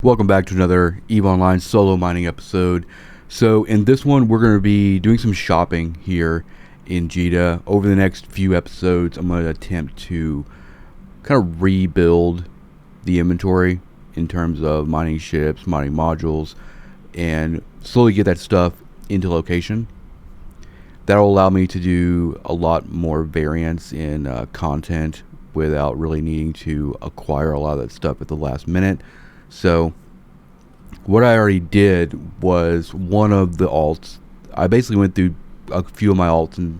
Welcome back to another EVE Online solo mining episode. So in this one we're going to be doing some shopping here in JITA. Over the next few episodes I'm going to attempt to kind of rebuild the inventory in terms of mining ships, mining modules, and slowly get that stuff into location. That'll allow me to do a lot more variance in content without really needing to acquire a lot of that stuff at the last minute. So what I already did was one of the alts. I basically went through a few of my alts and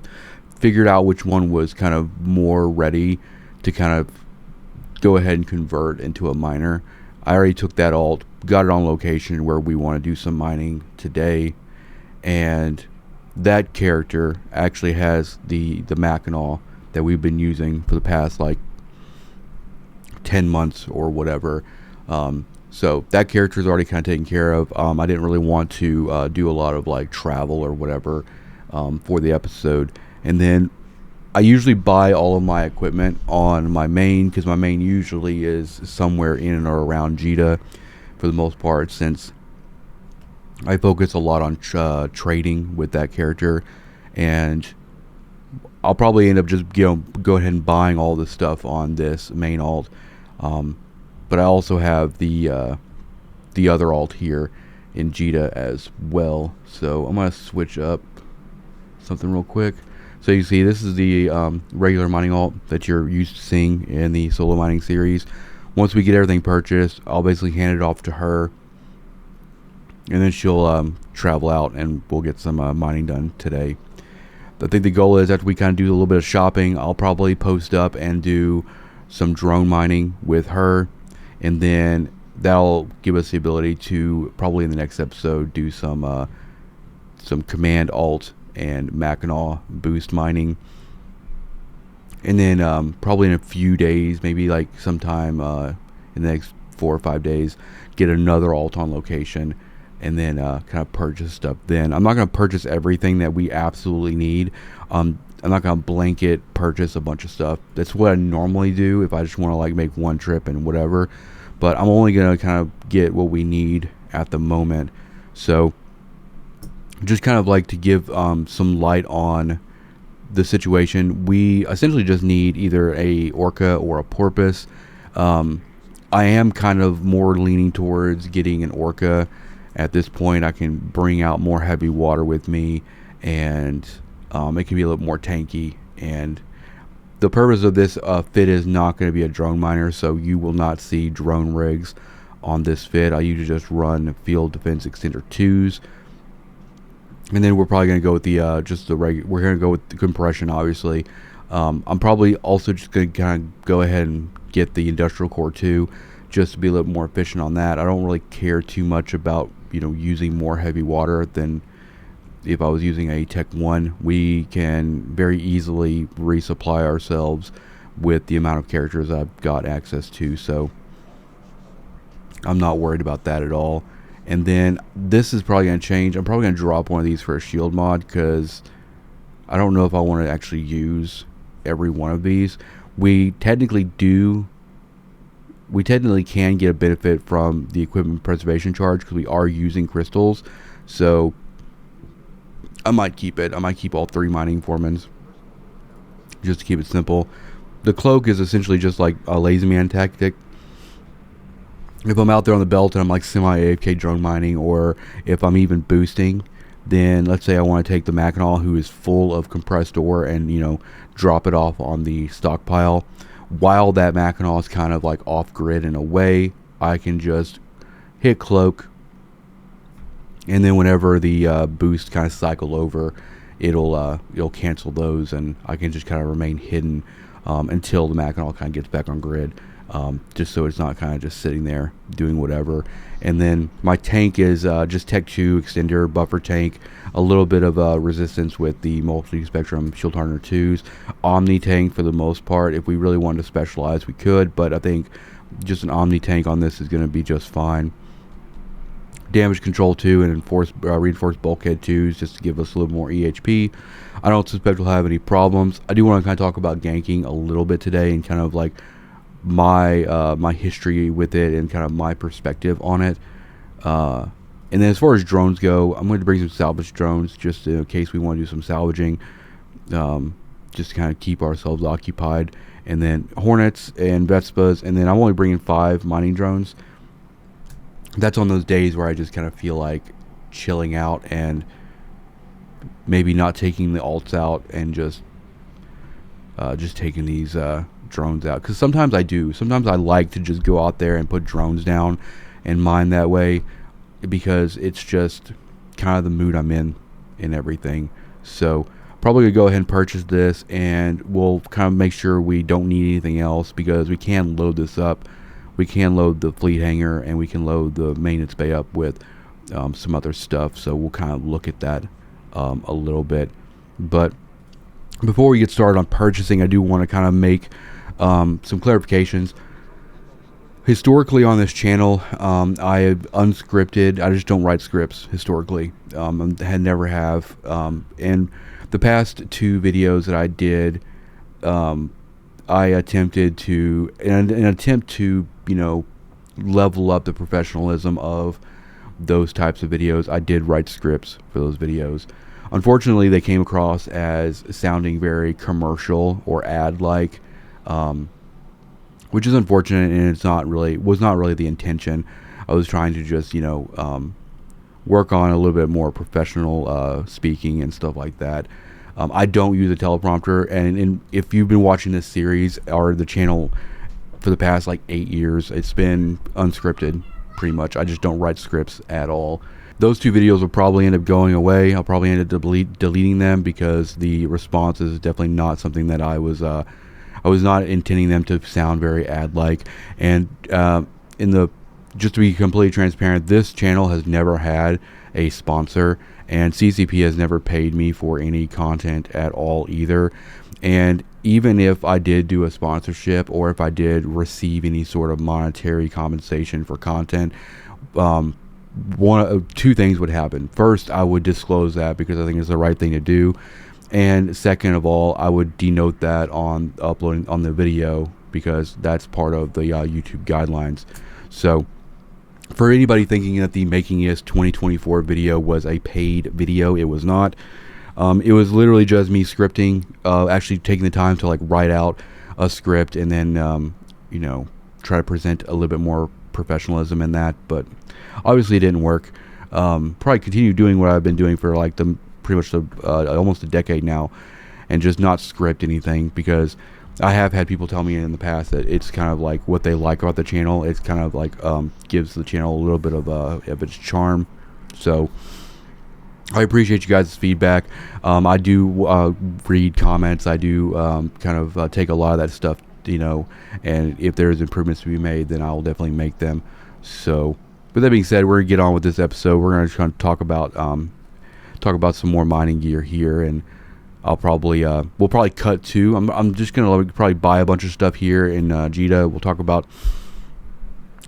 figured out which one was kind of more ready to kind of go ahead and convert into a miner. I already took that alt, got it on location where we want to do some mining today, and that character actually has the Mackinaw that we've been using for the past like 10 months or whatever. So that character is already kind of taken care of. I didn't really want to do a lot of like travel or whatever for the episode. And then I usually buy all of my equipment on my main, because my main usually is somewhere in and or around JITA for the most part, since I focus a lot on trading with that character. And I'll probably end up just go ahead and buying all the stuff on this main alt. But I also have the other alt here in JITA as well. So I'm going to switch up something real quick. So you see this is the regular mining alt that you're used to seeing in the solo mining series. Once we get everything purchased, I'll basically hand it off to her, and then she'll travel out and we'll get some mining done today. I think the goal is, after we kind of do a little bit of shopping, I'll probably post up and do some drone mining with her, and then that'll give us the ability to probably in the next episode do some command alt and Mackinaw boost mining, and then probably in a few days, maybe like sometime in the next 4 or 5 days, get another alt on location, and then kind of purchase stuff. Then I'm not going to purchase everything that we absolutely need. I'm not going to blanket purchase a bunch of stuff. That's what I normally do if I just want to like make one trip and whatever. But I'm only going to kind of get what we need at the moment. So just kind of like to give some light on the situation. We essentially just need either a orca or a porpoise. I am kind of more leaning towards getting an orca. At this point, I can bring out more heavy water with me, and it can be a little more tanky. And the purpose of this fit is not going to be a drone miner, so you will not see drone rigs on this fit. I usually just run Field Defense Extender 2s, and then we're probably going to go with the we're going to go with the compression, obviously. I'm probably also just going to kind of go ahead and get the Industrial Core 2, just to be a little more efficient on that. I don't really care too much about using more heavy water than if I was using a Tech 1. We can very easily resupply ourselves with the amount of characters I've got access to, so I'm not worried about that at all. And then this is probably going to change. I'm probably going to drop one of these for a shield mod, because I don't know if I want to actually use every one of these. We technically can get a benefit from the equipment preservation charge, because we are using crystals. So I might keep it. I might keep all 3 mining foremans, just to keep it simple. The cloak is essentially just like a lazy man tactic. If I'm out there on the belt and I'm like semi-AFK drone mining, or if I'm even boosting, then let's say I want to take the Mackinaw, who is full of compressed ore, and drop it off on the stockpile. While that Mackinaw is kind of like off grid in a way, I can just hit cloak, and then whenever the boost kind of cycle over, it'll cancel those, and I can just kind of remain hidden until the Mackinaw kind of gets back on grid, just so it's not kind of just sitting there doing whatever. And then my tank is just Tech 2 extender buffer tank, a little bit of resistance with the multi-spectrum shield hardener 2s. Omni tank for the most part. If we really wanted to specialize, we could, but I think just an Omni tank on this is going to be just fine. Damage control 2 and reinforced bulkhead 2s, just to give us a little more EHP. I don't suspect we'll have any problems. I do want to kind of talk about ganking a little bit today, and kind of like my history with it and kind of my perspective on it. And then as far as drones go, I'm going to bring some salvage drones just in case we want to do some salvaging, just to kind of keep ourselves occupied. And then Hornets and Vespas, and then I'm only bringing 5 mining drones. That's on those days where I just kind of feel like chilling out and maybe not taking the alts out and just taking these drones out. Because sometimes I do. Sometimes I like to just go out there and put drones down and mine that way, because it's just kind of the mood I'm in and everything. So probably gonna go ahead and purchase this, and we'll kind of make sure we don't need anything else, because we can load this up. We can load the fleet hangar, and we can load the maintenance bay up with some other stuff. So we'll kind of look at that a little bit. But before we get started on purchasing, I do want to kind of make some clarifications. Historically on this channel, I have unscripted. I just don't write scripts historically. Had never have. And the past 2 videos that I did, I attempted to, in an attempt to, level up the professionalism of those types of videos, I did write scripts for those videos. Unfortunately, they came across as sounding very commercial or ad-like, which is unfortunate, and was not really the intention. I was trying to just, work on a little bit more professional speaking and stuff like that. I don't use a teleprompter, and if you've been watching this series or the channel for the past 8 years, it's been unscripted pretty much. I just don't write scripts at all. Those 2 videos will probably end up going away. I'll probably end up deleting them, because the response is definitely not something that I was not intending them to sound very ad-like. And just to be completely transparent, this channel has never had a sponsor, and CCP has never paid me for any content at all either. And even if I did do a sponsorship, or if I did receive any sort of monetary compensation for content, 2 things would happen. First, I would disclose that, because I think it's the right thing to do. And second of all, I would denote that on uploading on the video, because that's part of the YouTube guidelines. So for anybody thinking that the Making Is 2024 video was a paid video, it was not. It was literally just me scripting, actually taking the time to write out a script, and then try to present a little bit more professionalism in that. But obviously it didn't work. Probably continue doing what I've been doing for pretty much almost a decade now, and just not script anything, because I have had people tell me in the past that it's kind of what they like about the channel. It's kind of gives the channel a little bit of its charm. So I appreciate you guys' feedback. I do read comments. I do kind of take a lot of that stuff, and if there's improvements to be made, then I will definitely make them. So with that being said, we're gonna get on with this episode. We're gonna try to talk about some more mining gear here, and I'll probably we'll probably cut to. I'm just gonna probably buy a bunch of stuff here in JITA. We'll talk about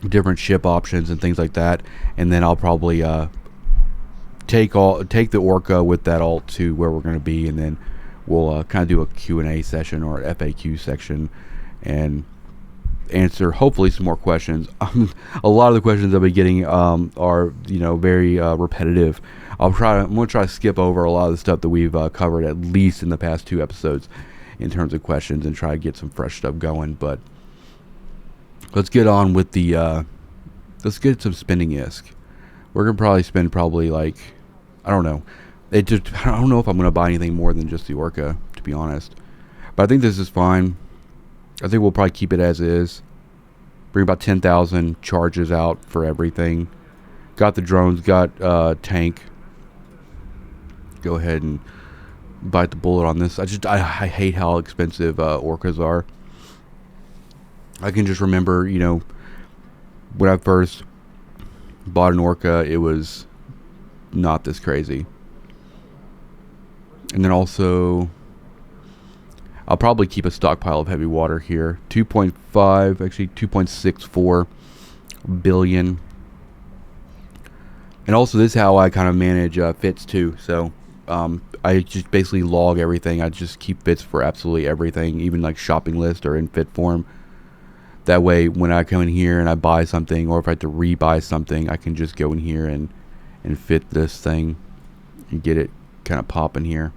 different ship options and things like that, and then I'll probably take the Orca with that alt to where we're gonna be, and then we'll kind of do a Q&A session or FAQ section and answer hopefully some more questions. A lot of the questions I've been getting are very repetitive. I'm gonna try to skip over a lot of the stuff that we've covered, at least in the past 2 episodes, in terms of questions, and try to get some fresh stuff going. But let's get on with let's get some spending ISK. We're gonna probably spend I don't know. I don't know if I'm gonna buy anything more than just the Orca, to be honest. But I think this is fine. I think we'll probably keep it as is. Bring about 10,000 charges out for everything. Got the drones, got tank. Go ahead and bite the bullet on this. I hate how expensive Orcas are. I can just remember, when I first bought an Orca, it was not this crazy. And then also, I'll probably keep a stockpile of heavy water here. 2.5, actually 2.64 billion. And also, this is how I kind of manage fits too. So I just basically log everything. I just keep fits for absolutely everything, even shopping list or in fit form. That way, when I come in here and I buy something, or if I have to re-buy something, I can just go in here and fit this thing and get it kind of popping here.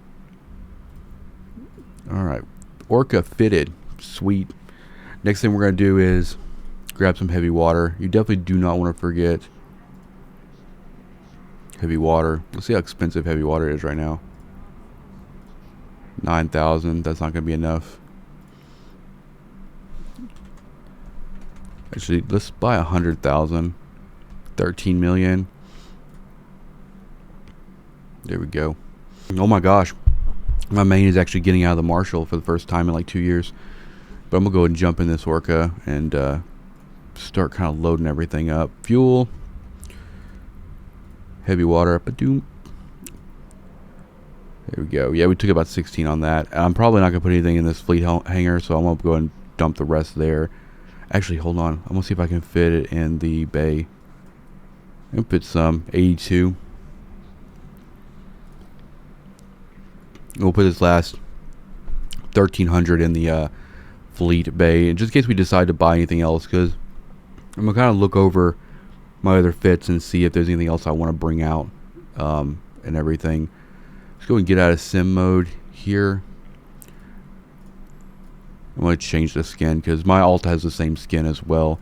Alright, Orca fitted. Sweet. Next thing we're going to do is grab some heavy water. You definitely do not want to forget heavy water. Let's see how expensive heavy water is right now. 9,000. That's not going to be enough. Actually, let's buy 100,000. 13 million. There we go. Oh my gosh. My main is actually getting out of the Marshall for the first time in like 2 years. But I'm going to go ahead and jump in this Orca and start kind of loading everything up. Fuel. Heavy water. There we go. Yeah, we took about 16 on that. I'm probably not going to put anything in this fleet hangar, so I'm going to go ahead and dump the rest there. Actually, hold on. I'm going to see if I can fit it in the bay. I'm going to put some. 82. We'll put this last 1,300 in the fleet bay, and just in case we decide to buy anything else, because I'm going to kind of look over my other fits and see if there's anything else I want to bring out and everything. Let's go and get out of sim mode here. I'm going to change the skin because my alt has the same skin as well.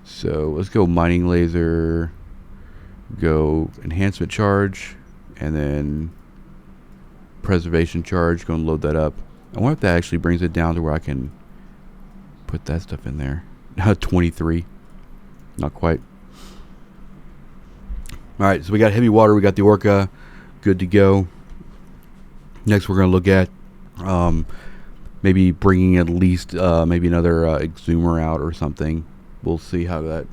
So let's go mining laser, go enhancement charge, and then preservation charge. Go and load that up. I wonder if that actually brings it down to where I can put that stuff in there. 23. Not quite. Alright, so we got heavy water, we got the Orca, good to go. Next we're going to look at maybe bringing at least maybe another exhumer out or something. We'll see how that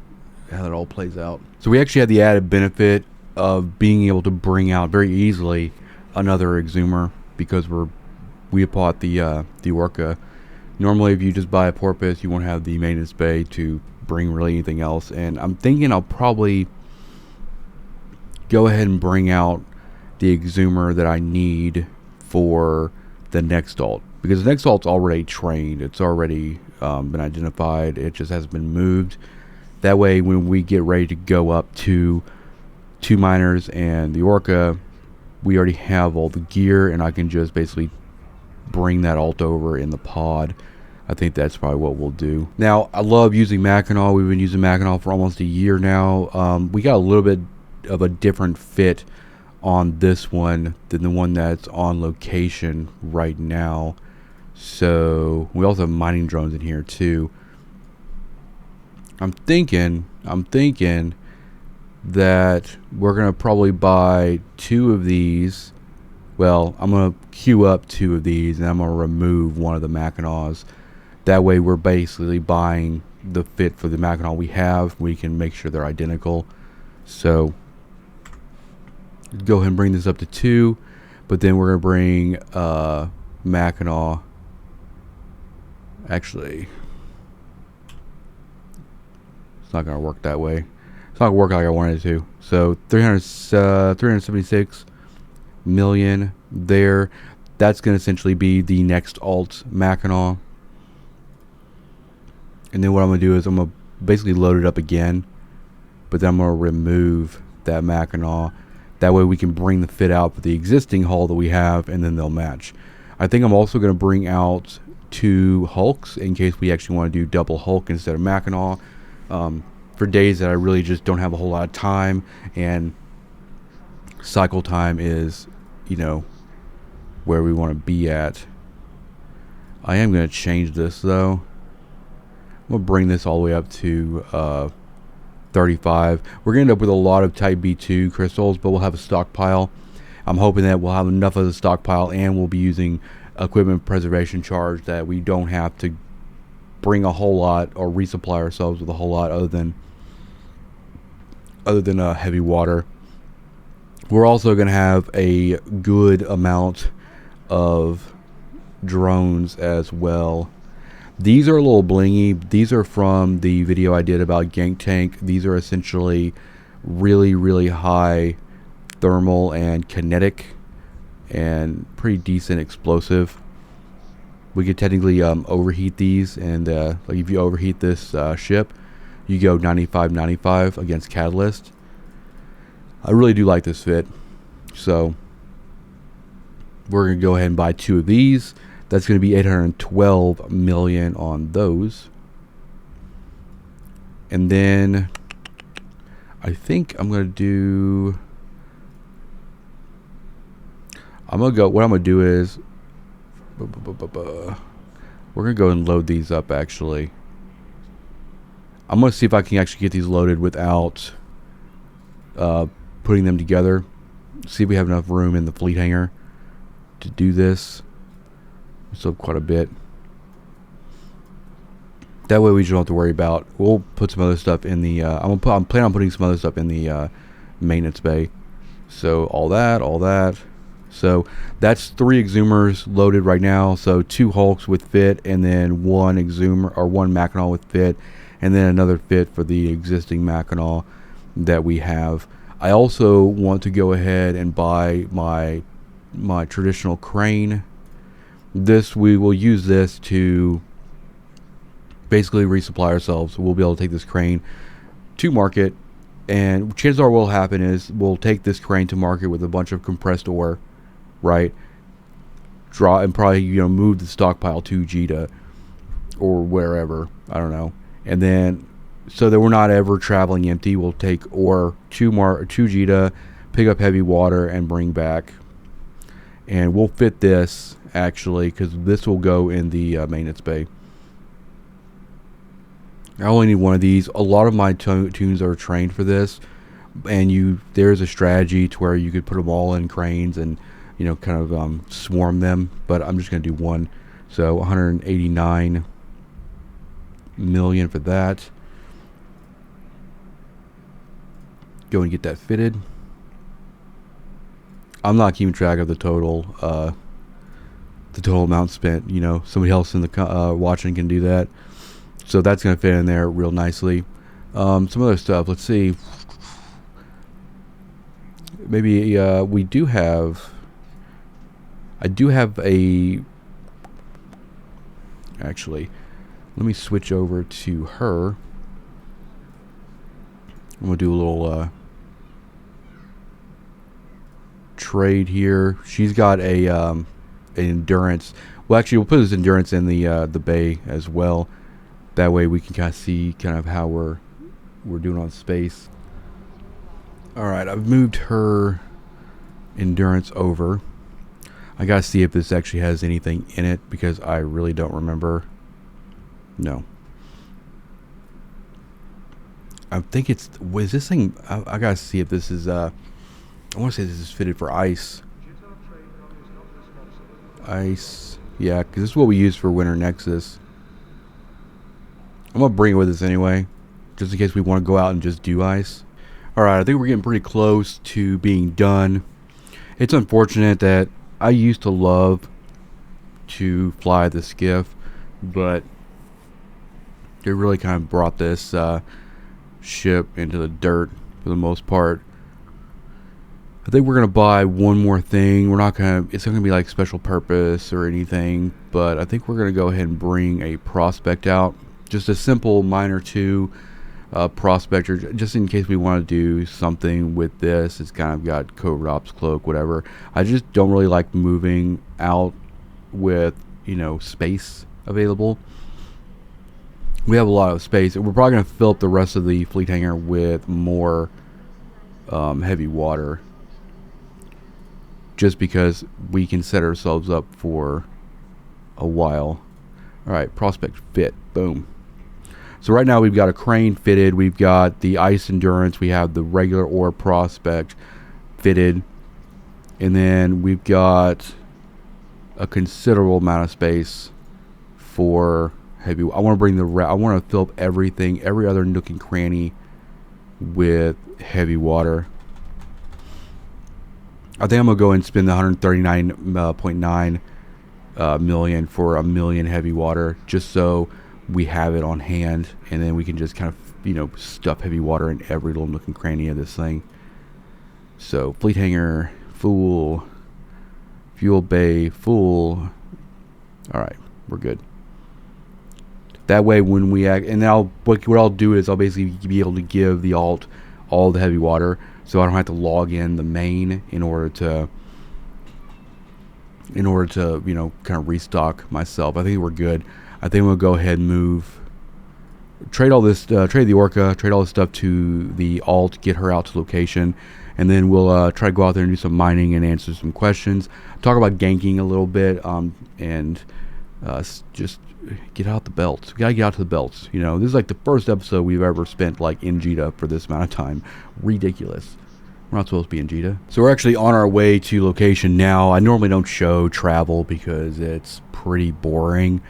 all plays out. So we actually had the added benefit of being able to bring out very easily another exhumer because we bought the Orca. Normally if you just buy a Porpoise, you won't have the maintenance bay to bring really anything else, and I'm thinking I'll probably go ahead and bring out the exhumer that I need for the next alt, because the next alt's already trained. It's already been identified. It just hasn't been moved. That way when we get ready to go up to 2 miners and the Orca, we already have all the gear and I can just basically bring that alt over in the pod. I think that's probably what we'll do. Now, I love using Mackinac. We've been using Mackinac for almost a year now. We got a little bit of a different fit on this one than the one that's on location right now. So we also have mining drones in here too. I'm thinking that we're gonna probably buy 2 of these. Well, I'm gonna queue up 2 of these and I'm gonna remove one of the Mackinacs. That way we're basically buying the fit for the Mackinac we have. We can make sure they're identical. So go ahead and bring this up to 2, but then we're gonna bring Mackinac. Actually, it's not gonna work that way. It's not gonna work like I wanted it to. So 376 million there. That's gonna essentially be the next alt Mackinac. And then what I'm gonna do is I'm gonna basically load it up again, but then I'm gonna remove that Mackinac. That way we can bring the fit out for the existing hull that we have, and then they'll match. I think I'm also going to bring out 2 Hulks in case we actually want to do double Hulk instead of Mackinac. For days that I really just don't have a whole lot of time, and cycle time is, you know, where we want to be at. I am going to change this though. I'm going to bring this all the way up to 35. We're going to end up with a lot of Type B2 crystals, but we'll have a stockpile. I'm hoping that we'll have enough of the stockpile, and we'll be using equipment preservation charge that we don't have to bring a whole lot or resupply ourselves with a whole lot other than heavy water. We're also going to have a good amount of drones as well. These are a little blingy. These are from the video I did about Gank Tank. These are essentially really, really high thermal and kinetic and pretty decent explosive. We could technically overheat these, and like if you overheat this ship, you go 95-95 against Catalyst. I really do like this fit, so we're gonna go ahead and buy 2 of these. That's gonna be 812 million on those, and then I think I'm gonna do. What I'm gonna do is we're gonna go and load these up. Actually, I'm gonna see if I can actually get these loaded without putting them together. See if we have enough room in the fleet hangar to do this. So quite a bit. That way we don't have to worry about. We'll put some other stuff in the. I'm planning on putting some other stuff in the maintenance bay. So all that. So that's 3 exhumers loaded right now. So 2 Hulks with fit, and then 1 exhumer or 1 Mackinaw with fit, and then another fit for the existing Mackinaw that we have. I also want to go ahead and buy my traditional crane. We will use this to basically resupply ourselves. We'll be able to take this crane to market, and chances are what will happen is we'll take this crane to market with a bunch of compressed ore, right? And probably move the stockpile to Jita or wherever, I don't know, and then so that we're not ever traveling empty, we'll take ore to Jita, pick up heavy water, and bring back. And we'll fit this actually because this will go in the maintenance bay. I only need 1 of these. A lot of my tunes are trained for this, and there's a strategy to where you could put them all in cranes and kind of swarm them. But I'm just gonna do 1, so 189 million for that. Go and get that fitted. I'm not keeping track of the total amount spent. Somebody else in the watching can do that. So that's going to fit in there real nicely. Some other stuff. Let's see. Maybe we do have. I do have a. Actually, let me switch over to her. I'm gonna do a little trade here. She's got an endurance. Well, actually, we'll put this endurance in the bay as well. That way we can kind of see how we're doing on space. All right, I've moved her endurance over. I gotta see if this actually has anything in it because I really don't remember. No. I think it's. Was this thing? I gotta see if this is. I want to say this is fitted for ice. Ice. Yeah, because this is what we use for Winter Nexus. I'm gonna bring it with us anyway, just in case we want to go out and just do ice. All right, I think we're getting pretty close to being done. It's unfortunate that I used to love to fly the skiff, but it really kind of brought this ship into the dirt for the most part. I think we're gonna buy 1 more thing. It's not gonna be like special purpose or anything, but I think we're gonna go ahead and bring a prospect out. Just a simple minor 2 prospector, just in case we want to do something with this. It's kind of got covert ops cloak, whatever. I just don't really like moving out with space available. We have a lot of space. We're probably going to fill up the rest of the fleet hangar with more heavy water, just because we can set ourselves up for a while. Alright, prospect fit. Boom. So right now we've got a crane fitted, we've got the ice endurance, we have the regular ore prospect fitted, and then we've got a considerable amount of space for heavy. I want to fill up everything, every other nook and cranny with heavy water. I think I'm gonna go and spend the 139.9 million for 1 million heavy water, just so we have it on hand, and then we can just kind of stuff heavy water in every little nook and cranny of this thing. So fleet hangar full, fuel bay full. All right, we're good. That way, when we act, and now what I'll do is I'll basically be able to give the alt all the heavy water, so I don't have to log in the main in order to kind of restock myself. I think we're good. I think we'll go ahead and trade all this, trade the Orca, trade all this stuff to the alt, get her out to location, and then we'll try to go out there and do some mining and answer some questions. Talk about ganking a little bit, and just get out the belts. We gotta get out to the belts. This is like the first episode we've ever spent like in Jedha for this amount of time. Ridiculous. We're not supposed to be in Jedha. So we're actually on our way to location now. I normally don't show travel because it's pretty boring.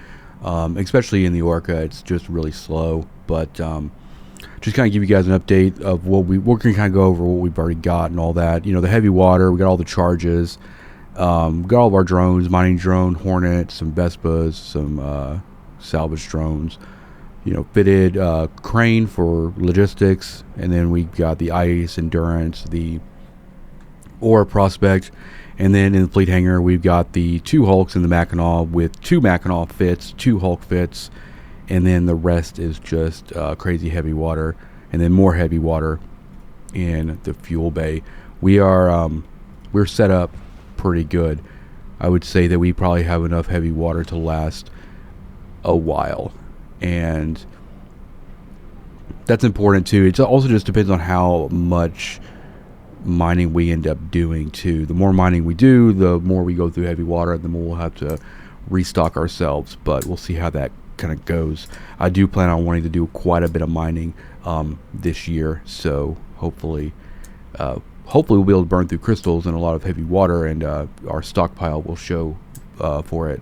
Especially in the Orca, it's just really slow. But just kind of give you guys an update of we're going to kind of go over what we've already got and all that. The heavy water, we got all the charges. We got all of our drones, mining drone, Hornet, some Vespas, some salvage drones. Fitted crane for logistics, and then we got the Ice, Endurance, the Ore Prospect, and then in the fleet hangar we've got the 2 Hulks in the Mackinac with 2 Mackinac fits, 2 Hulk fits, and then the rest is just crazy heavy water, and then more heavy water in the fuel bay. We're set up pretty good. I would say that we probably have enough heavy water to last a while, and that's important too. It also just depends on how much mining we end up doing too. The more mining we do, the more we go through heavy water, the more we'll have to restock ourselves, but we'll see how that kind of goes. I do plan on wanting to do quite a bit of mining this year, so hopefully we'll be able to burn through crystals and a lot of heavy water, and our stockpile will show for it.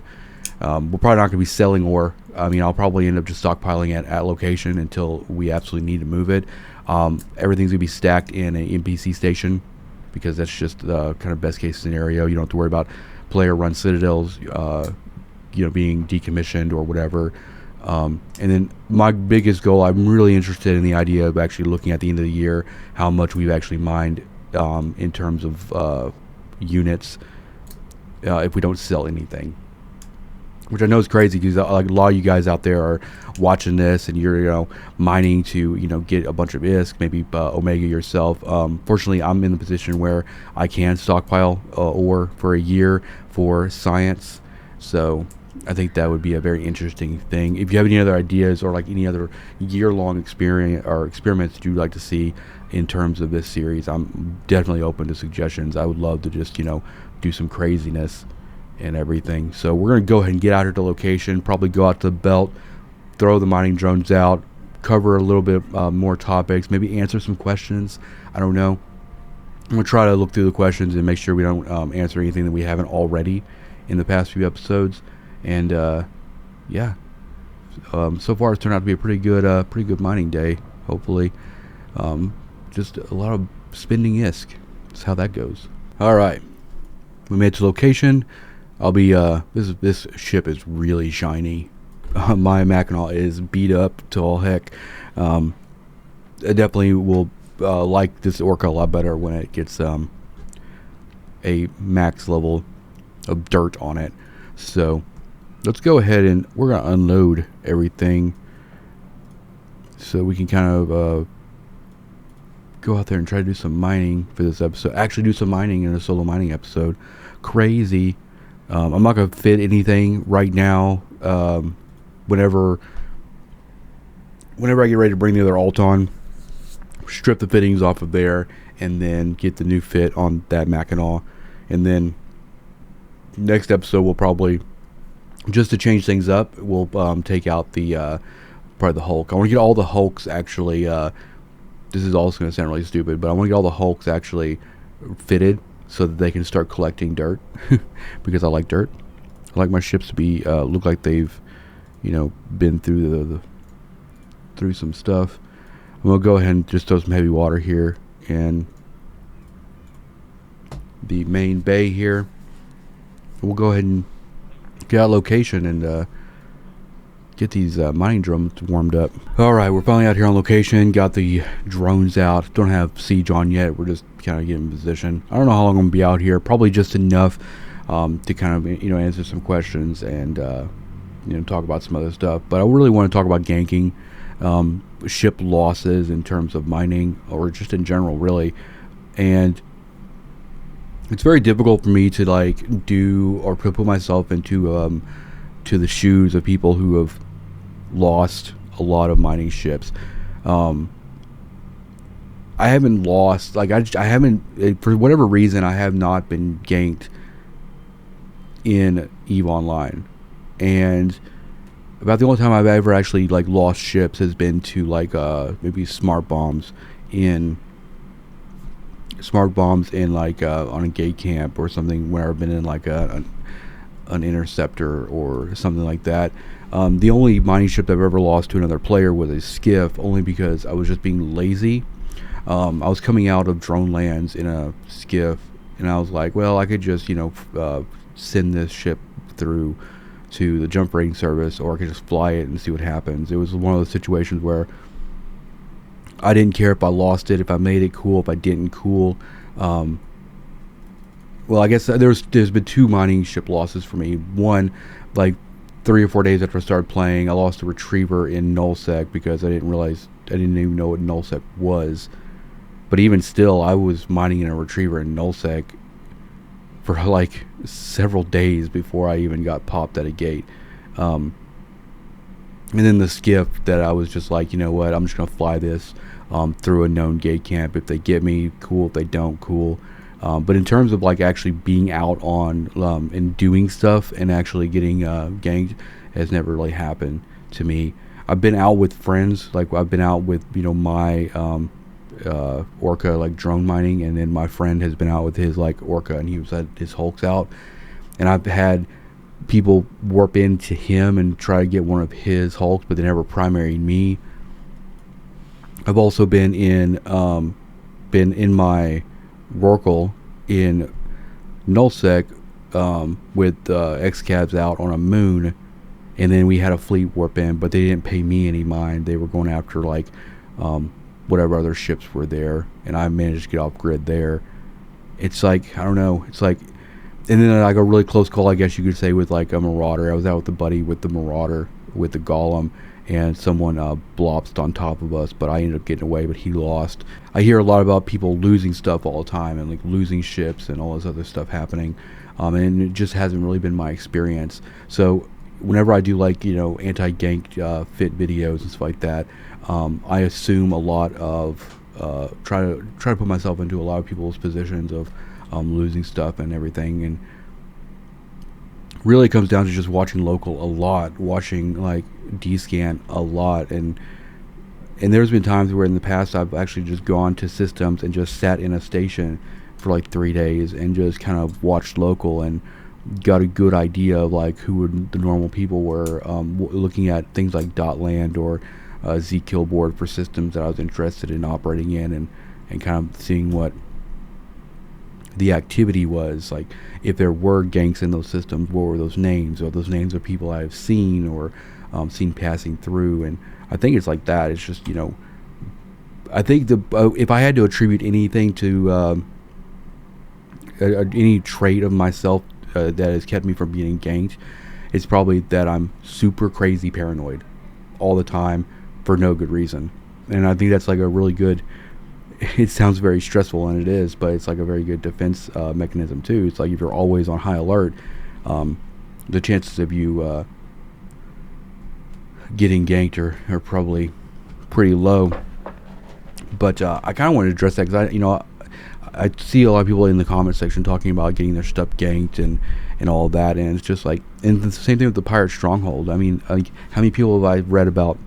We're probably not going to be selling ore. I'll probably end up just stockpiling it at location until we absolutely need to move it. Everything's going to be stacked in an NPC station because that's just the kind of best case scenario. You don't have to worry about player run citadels being decommissioned or whatever. And then my biggest goal, I'm really interested in the idea of actually looking at the end of the year how much we've actually mined in terms of units if we don't sell anything, which I know is crazy because like a lot of you guys out there are watching this and you're mining to get a bunch of ISK, maybe Omega yourself. Fortunately, I'm in the position where I can stockpile ore for a year for science, so I think that would be a very interesting thing. If you have any other ideas or like any other year-long experience or experiments that you'd like to see in terms of this series, I'm definitely open to suggestions. I would love to just do some craziness and everything. So we're going to go ahead and get out here to location, probably go out to the belt, throw the mining drones out, cover a little bit more topics, maybe answer some questions. I don't know. I'm going to try to look through the questions and make sure we don't answer anything that we haven't already in the past few episodes. And yeah, so far it's turned out to be a pretty good mining day. Hopefully, just a lot of spending ISK. That's how that goes. All right, we made it to location. I'll be this ship is really shiny. My Mackinac is beat up to all heck. I definitely will like this Orca a lot better when it gets a max level of dirt on it. So let's go ahead and we're gonna unload everything so we can kind of go out there and try to do some mining for this episode. Actually do some mining in a solo mining episode. Crazy. I'm not going to fit anything right now. Whenever I get ready to bring the other alt on, strip the fittings off of there, and then get the new fit on that Mackinac. And then next episode we'll probably, just to change things up, we'll take out the probably the Hulk. I want to get all the Hulks actually. This is also going to sound really stupid, but I want to get all the Hulks actually fitted so that they can start collecting dirt because I like dirt. I like my ships to be look like they've been through through some stuff. I'm gonna go ahead and just throw some heavy water here in the main bay here. We'll go ahead and get out location and get these mining drones warmed up. Alright, we're finally out here on location. Got the drones out. Don't have siege on yet. We're just kind of getting in position. I don't know how long I'm going to be out here. Probably just enough to kind of answer some questions and talk about some other stuff. But I really want to talk about ganking, ship losses in terms of mining, or just in general, really. And it's very difficult for me to like do or put myself into to the shoes of people who have lost a lot of mining ships. I haven't lost, like I haven't, for whatever reason, I have not been ganked in EVE Online. And about the only time I've ever actually like lost ships has been to like maybe smart bombs in like on a gate camp or something, where I've been in like an interceptor or something like that. The only mining ship I've ever lost to another player was a skiff, only because I was just being lazy. I was coming out of drone lands in a skiff, and I was like, well, I could just, send this ship through to the jump rating service, or I could just fly it and see what happens. It was one of those situations where I didn't care if I lost it, if I made it, cool. If I didn't, cool. Well, I guess there's been 2 mining ship losses for me. One, like 3 or 4 days after I started playing, I lost a retriever in nullsec because I didn't even know what nullsec was. But even still, I was mining in a retriever in nullsec for like several days before I even got popped at a gate. And then the skiff that I was just like, you know what, I'm just gonna fly this through a known gate camp. If they get me, cool. If they don't, cool. But in terms of like actually being out on and doing stuff and actually getting ganked, has never really happened to me. I've been out with friends, like I've been out with my Orca like drone mining, and then my friend has been out with his like Orca, and he was had his Hulks out, and I've had people warp into him and try to get one of his Hulks, but they never primaried me. I've also been in my Rorqual in nullsec with XCabs out on a moon, and then we had a fleet warp in, but they didn't pay me any mind. They were going after like whatever other ships were there, and I managed to get off grid there. It's like, I don't know, it's like, and then like a really close call, I guess you could say, with like a Marauder. I was out with a buddy with the Marauder with the Golem, and someone blopsed on top of us, but I ended up getting away, but he lost. I hear a lot about people losing stuff all the time, and like losing ships and all this other stuff happening, and it just hasn't really been my experience. So whenever I do like anti-gank fit videos and stuff like that, I assume a lot of try to put myself into a lot of people's positions of losing stuff and everything, and really it comes down to just watching local a lot, watching like D-scan a lot, and there's been times where in the past I've actually just gone to systems and just sat in a station for like 3 days and just kind of watched local and got a good idea of like who the normal people were, looking at things like .land or zKillboard for systems that I was interested in operating in, and kind of seeing what the activity was, like if there were ganks in those systems, what were those names, or those names of people I've seen or seen passing through. And I think it's like that. It's just, I think if I had to attribute anything to any trait of myself that has kept me from getting ganked, it's probably that I'm super crazy paranoid all the time for no good reason. And I think that's like a really good, it sounds very stressful, and it is, but it's like a very good defense mechanism too. It's like if you're always on high alert, the chances of you getting ganked are probably pretty low. But I kind of want to address that because I see a lot of people in the comment section talking about getting their stuff ganked and all of that, and it's just like, and the same thing with the pirate stronghold. I mean, like, how many people have I read about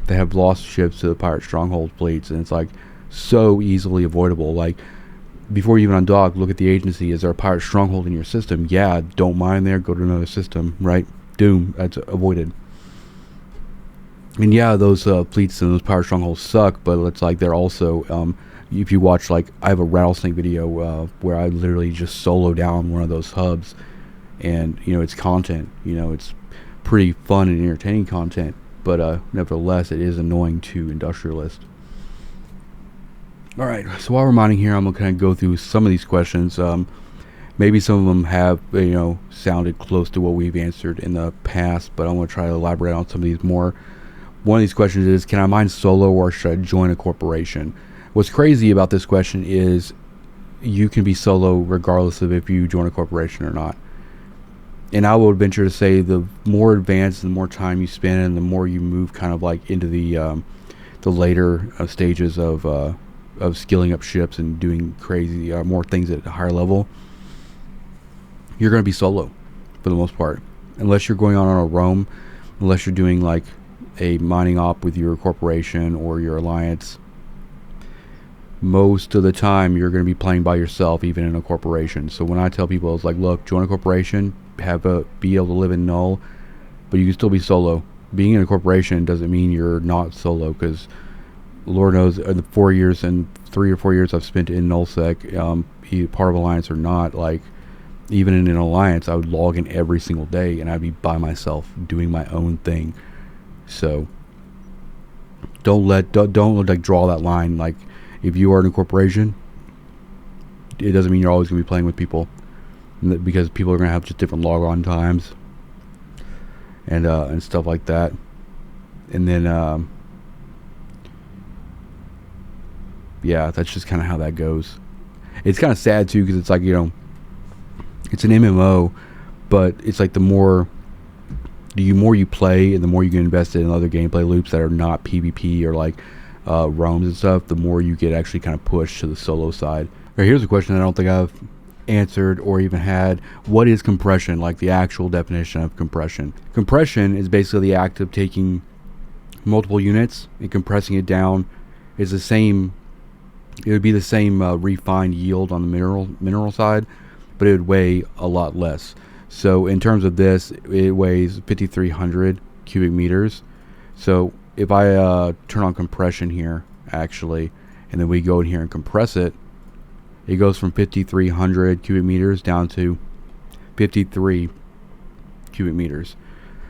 that have lost ships to the pirate stronghold fleets, and it's like so easily avoidable. Like, before you even undock, look at the agency. Is there a pirate stronghold in your system? Yeah, don't mine there, go to another system, right? Doom, that's avoided. And yeah, those fleets and those pirate strongholds suck, but it's like they're also, if you watch, like, I have a rattlesnake video where I literally just solo down one of those hubs, and it's content, it's pretty fun and entertaining content, but nevertheless it is annoying to industrialists. Alright, so while we're mining here, I'm going to kind of go through some of these questions. Maybe some of them have, sounded close to what we've answered in the past, but I want to try to elaborate on some of these more. One of these questions is, can I mine solo or should I join a corporation? What's crazy about this question is you can be solo regardless of if you join a corporation or not. And I would venture to say the more advanced, the more time you spend, and the more you move kind of like into the later stages of skilling up ships and doing crazy more things at a higher level, you're going to be solo for the most part, unless you're going on a roam, unless you're doing like a mining op with your corporation or your alliance. Most of the time you're going to be playing by yourself, even in a corporation. So when I tell people, it's like, look, join a corporation, be able to live in Null, but you can still be solo. Being in a corporation doesn't mean you're not solo, because Lord knows in the 3 or 4 years I've spent in NullSec, part of Alliance or not, like even in an alliance, I would log in every single day and I'd be by myself doing my own thing. So don't like draw that line. Like, if you are in a corporation, it doesn't mean you're always going to be playing with people, because people are going to have just different log on times and stuff like that. And then yeah, that's just kind of how that goes. It's kind of sad too, because it's like, it's an MMO, but it's like the more you play and the more you get invested in other gameplay loops that are not PvP or like roams and stuff, the more you get actually kind of pushed to the solo side. Right, here's a question that I don't think I've answered or even had. What is compression? Like the actual definition of compression. Compression is basically the act of taking multiple units and compressing it down. It's the same. It would be the same refined yield on the mineral side, but it would weigh a lot less. So in terms of this, it weighs 5,300 cubic meters. So if I turn on compression here, actually, and then we go in here and compress it, it goes from 5,300 cubic meters down to 53 cubic meters.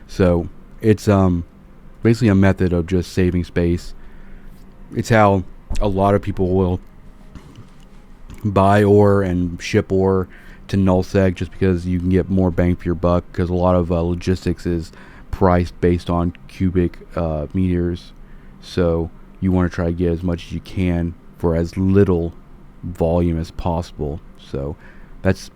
So it's basically a method of just saving space. It's how a lot of people will buy ore and ship ore to NullSec, just because you can get more bang for your buck, because a lot of logistics is priced based on cubic meters. So you want to try to get as much as you can for as little volume as possible. So that's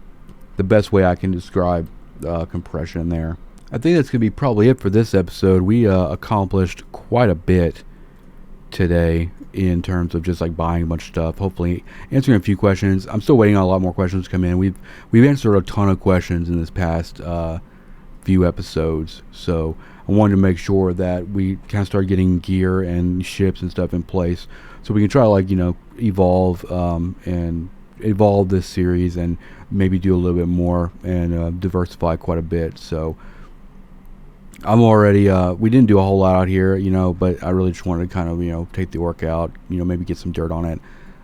the best way I can describe compression there. I think that's going to be probably it for this episode. We accomplished quite a bit today in terms of just like buying a bunch of stuff, hopefully answering a few questions. I'm still waiting on a lot more questions to come in. We've answered a ton of questions in this past few episodes, so I wanted to make sure that we kind of start getting gear and ships and stuff in place, so we can try to like evolve this series and maybe do a little bit more and diversify quite a bit. So I'm already we didn't do a whole lot out here, but I really just wanted to kind of take the orc out, maybe get some dirt on it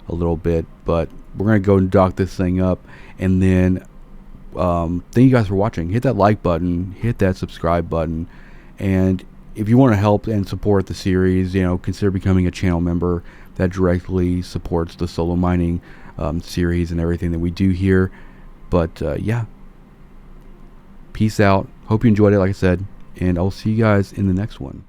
a little bit. But we're gonna go and dock this thing up, and then thank you guys for watching. Hit that like button, hit that subscribe button, and if you want to help and support the series, consider becoming a channel member. That directly supports the solo mining series and everything that we do here. But yeah, peace out. Hope you enjoyed it, like I said, and I'll see you guys in the next one.